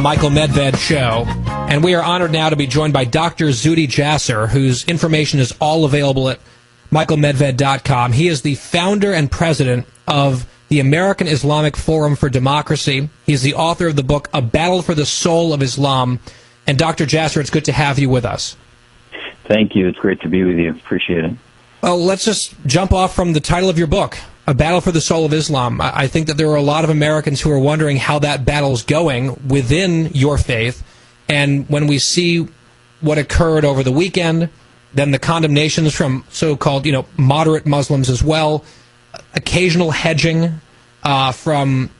Michael Medved Show, and we are honored now to be joined by Dr. Zuhdi Jasser, whose information is all available at michaelmedved.com. He is the founder and president of the American Islamic Forum for Democracy. He's the author of the book, A Battle for the Soul of Islam. And Dr. Jasser, it's good to have you with us. Thank you. It's great to be with you. Appreciate it. Well, let's just jump off from the title of your book, A Battle for the Soul of Islam. I think that there are a lot of Americans who are wondering how that battle's going within your faith. And when we see what occurred over the weekend, then the condemnations from so-called, moderate Muslims as well, occasional hedging from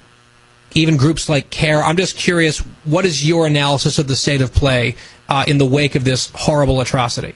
even groups like CARE. I'm just curious, what is your analysis of the state of play in the wake of this horrible atrocity?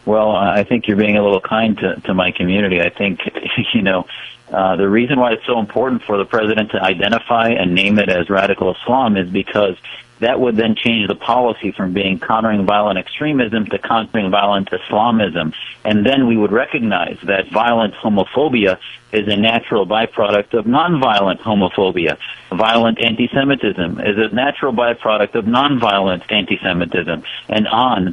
Well, I think you're being a little kind to my community. I think, the reason why it's so important for the president to identify and name it as radical Islam is because that would then change the policy from being countering violent extremism to countering violent Islamism. And then we would recognize that violent homophobia is a natural byproduct of nonviolent homophobia. Violent anti-Semitism is a natural byproduct of nonviolent anti-Semitism. And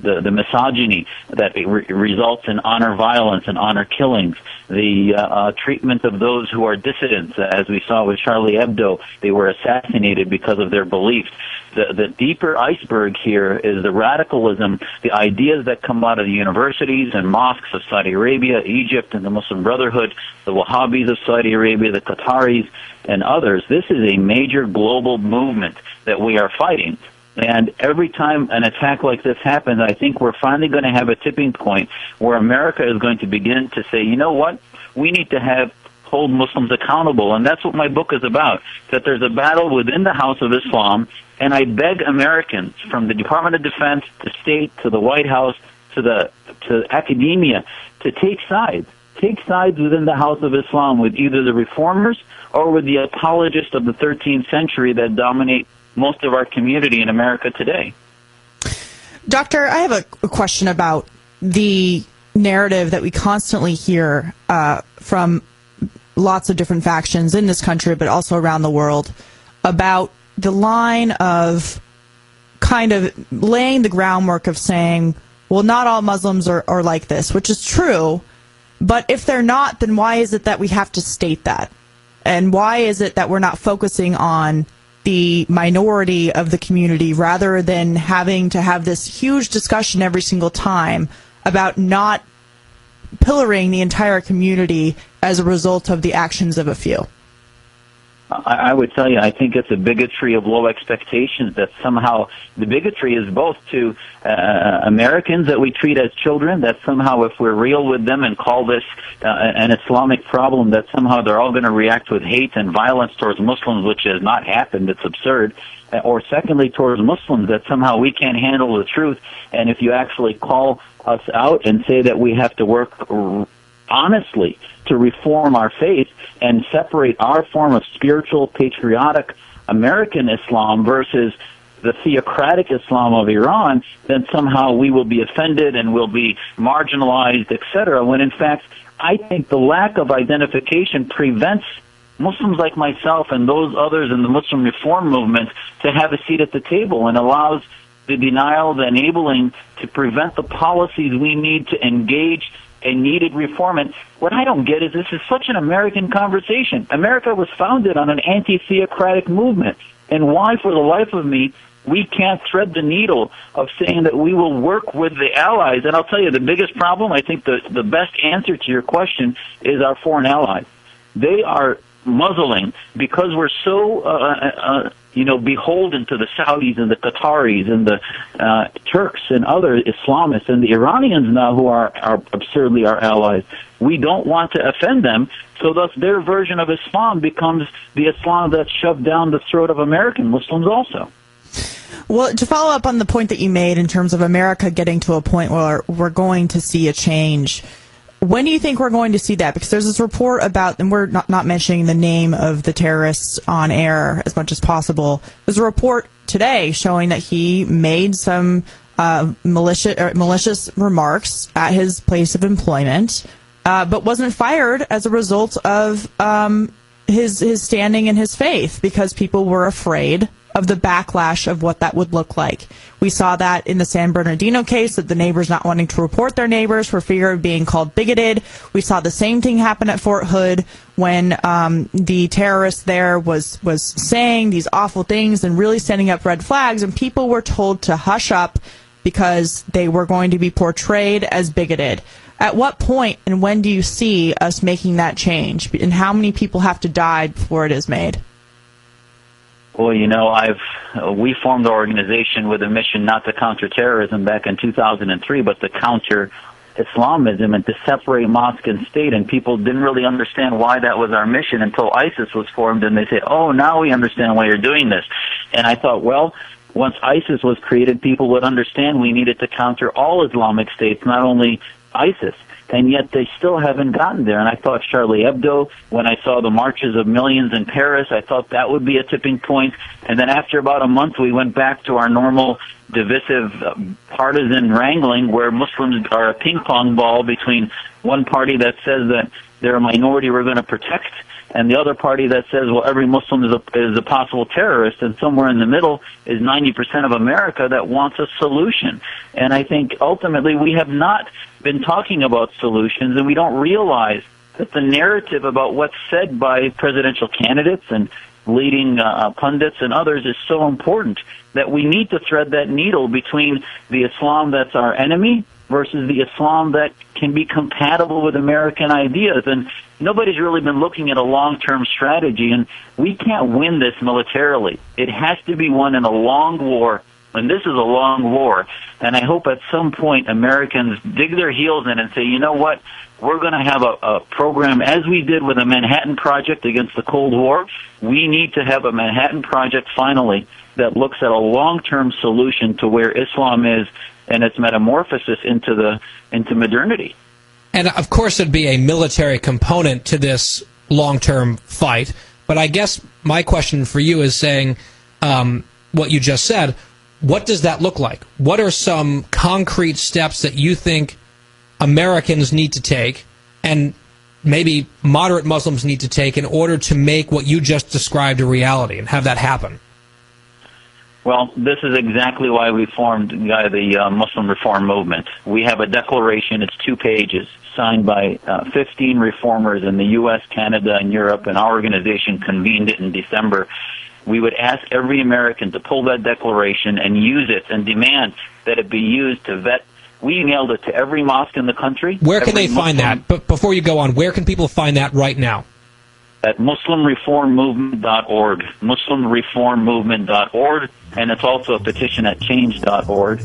the misogyny that results in honor violence and honor killings, the treatment of those who are dissidents, as we saw with Charlie Hebdo, they were assassinated because of their beliefs. The deeper iceberg here is the radicalism, the ideas that come out of the universities and mosques of Saudi Arabia, Egypt, and the Muslim Brotherhood, the Wahhabis of Saudi Arabia, the Qataris, and others. This is a major global movement that we are fighting. And every time an attack like this happens, I think we're finally going to have a tipping point where America is going to begin to say, you know what, we need to hold Muslims accountable. And that's what my book is about, that there's a battle within the House of Islam. And I beg Americans, from the Department of Defense to state to the White House to academia, to take sides. Take sides within the House of Islam with either the reformers or with the apologists of the 13th century that dominate most of our community in America today. Doctor, I have a question about the narrative that we constantly hear from lots of different factions in this country, but also around the world, about the line of kind of laying the groundwork of saying, well, not all Muslims are like this, which is true, but if they're not, then why is it that we have to state that? And why is it that we're not focusing on the minority of the community rather than having to have this huge discussion every single time about not pillaring the entire community as a result of the actions of a few? I would tell you, I think it's a bigotry of low expectations that somehow the bigotry is both to Americans that we treat as children, that somehow if we're real with them and call this an Islamic problem, that somehow they're all going to react with hate and violence towards Muslims, which has not happened. It's absurd. Or secondly, towards Muslims, that somehow we can't handle the truth. And if you actually call us out and say that we have to work honestly to reform our faith and separate our form of spiritual, patriotic American Islam versus the theocratic Islam of Iran, then somehow we will be offended and will be marginalized, etc., when in fact I think the lack of identification prevents Muslims like myself and those others in the Muslim reform movement to have a seat at the table, and allows the denial, the enabling to prevent the policies we need to engage a needed reform. And what I don't get is this is such an American conversation. America was founded on an anti-theocratic movement. And why, for the life of me, we can't thread the needle of saying that we will work with the allies. And I'll tell you, the biggest problem, I think the best answer to your question is our foreign allies. They are muzzling because we're so beholden to the Saudis and the Qataris and the Turks and other Islamists and the Iranians now, who are absurdly our allies. We don't want to offend them, so thus their version of Islam becomes the Islam that's shoved down the throat of American Muslims also. Well, to follow up on the point that you made in terms of America getting to a point where we're going to see a change, when do you think we're going to see that? Because there's this report about, and we're not mentioning the name of the terrorists on air as much as possible. There's a report today showing that he made some malicious remarks at his place of employment, but wasn't fired as a result of his standing in his faith, because people were afraid of the backlash of what that would look like. We saw that in the San Bernardino case, that the neighbors not wanting to report their neighbors for fear of being called bigoted. We saw the same thing happen at Fort Hood when the terrorist there was saying these awful things and really sending up red flags, and people were told to hush up because they were going to be portrayed as bigoted. At what point and when do you see us making that change? And how many people have to die before it is made? Well, you know, we formed the organization with a mission not to counter terrorism back in 2003, but to counter Islamism and to separate mosque and state. And people didn't really understand why that was our mission until ISIS was formed, and they said, "Oh, now we understand why you're doing this." And I thought, well, once ISIS was created, people would understand we needed to counter all Islamic states, not only ISIS. And yet they still haven't gotten there. And I thought Charlie Hebdo, when I saw the marches of millions in Paris, I thought that would be a tipping point. And then after about a month, we went back to our normal divisive partisan wrangling, where Muslims are a ping pong ball between one party that says that they're a minority we're going to protect, and the other party that says, well, every Muslim is a possible terrorist, and somewhere in the middle is 90% of America that wants a solution. And I think ultimately we have not been talking about solutions, and we don't realize that the narrative about what's said by presidential candidates and leading pundits and others is so important that we need to thread that needle between the Islam that's our enemy versus the Islam that can be compatible with American ideas. And nobody's really been looking at a long-term strategy, and we can't win this militarily. It has to be won in a long war, and this is a long war. And I hope at some point Americans dig their heels in and say, you know what, we're going to have a program, as we did with the Manhattan Project against the Cold War. We need to have a Manhattan Project finally that looks at a long-term solution to where Islam is and its metamorphosis into modernity. And of course there'd be a military component to this long-term fight, but I guess my question for you is saying what you just said, what does that look like? What are some concrete steps that you think Americans need to take, and maybe moderate Muslims need to take, in order to make what you just described a reality and have that happen? Well, this is exactly why we formed the Muslim Reform Movement. We have a declaration, it's 2 pages, signed by 15 reformers in the U.S., Canada, and Europe, and our organization convened it in December. We would ask every American to pull that declaration and use it and demand that it be used to vet. We mailed it to every mosque in the country. Where can they find that? But before you go on, where can people find that right now? At MuslimReformMovement.org, MuslimReformMovement.org, and it's also a petition at Change.org.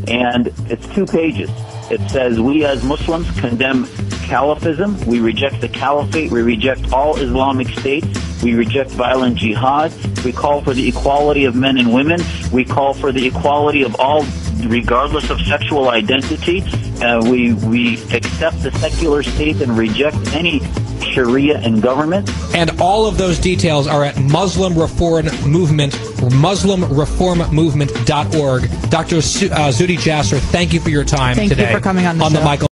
And it's 2 pages. It says, we as Muslims condemn Caliphism. We reject the caliphate. We reject all Islamic states. We reject violent jihad. We call for the equality of men and women. We call for the equality of all, regardless of sexual identity. We accept the secular state and reject any Sharia in government. And all of those details are at Muslim Reform Movement, MuslimReformMovement.org. Dr. Zuhdi Jasser, thank you for your time today. Thank you for coming on the show. Michael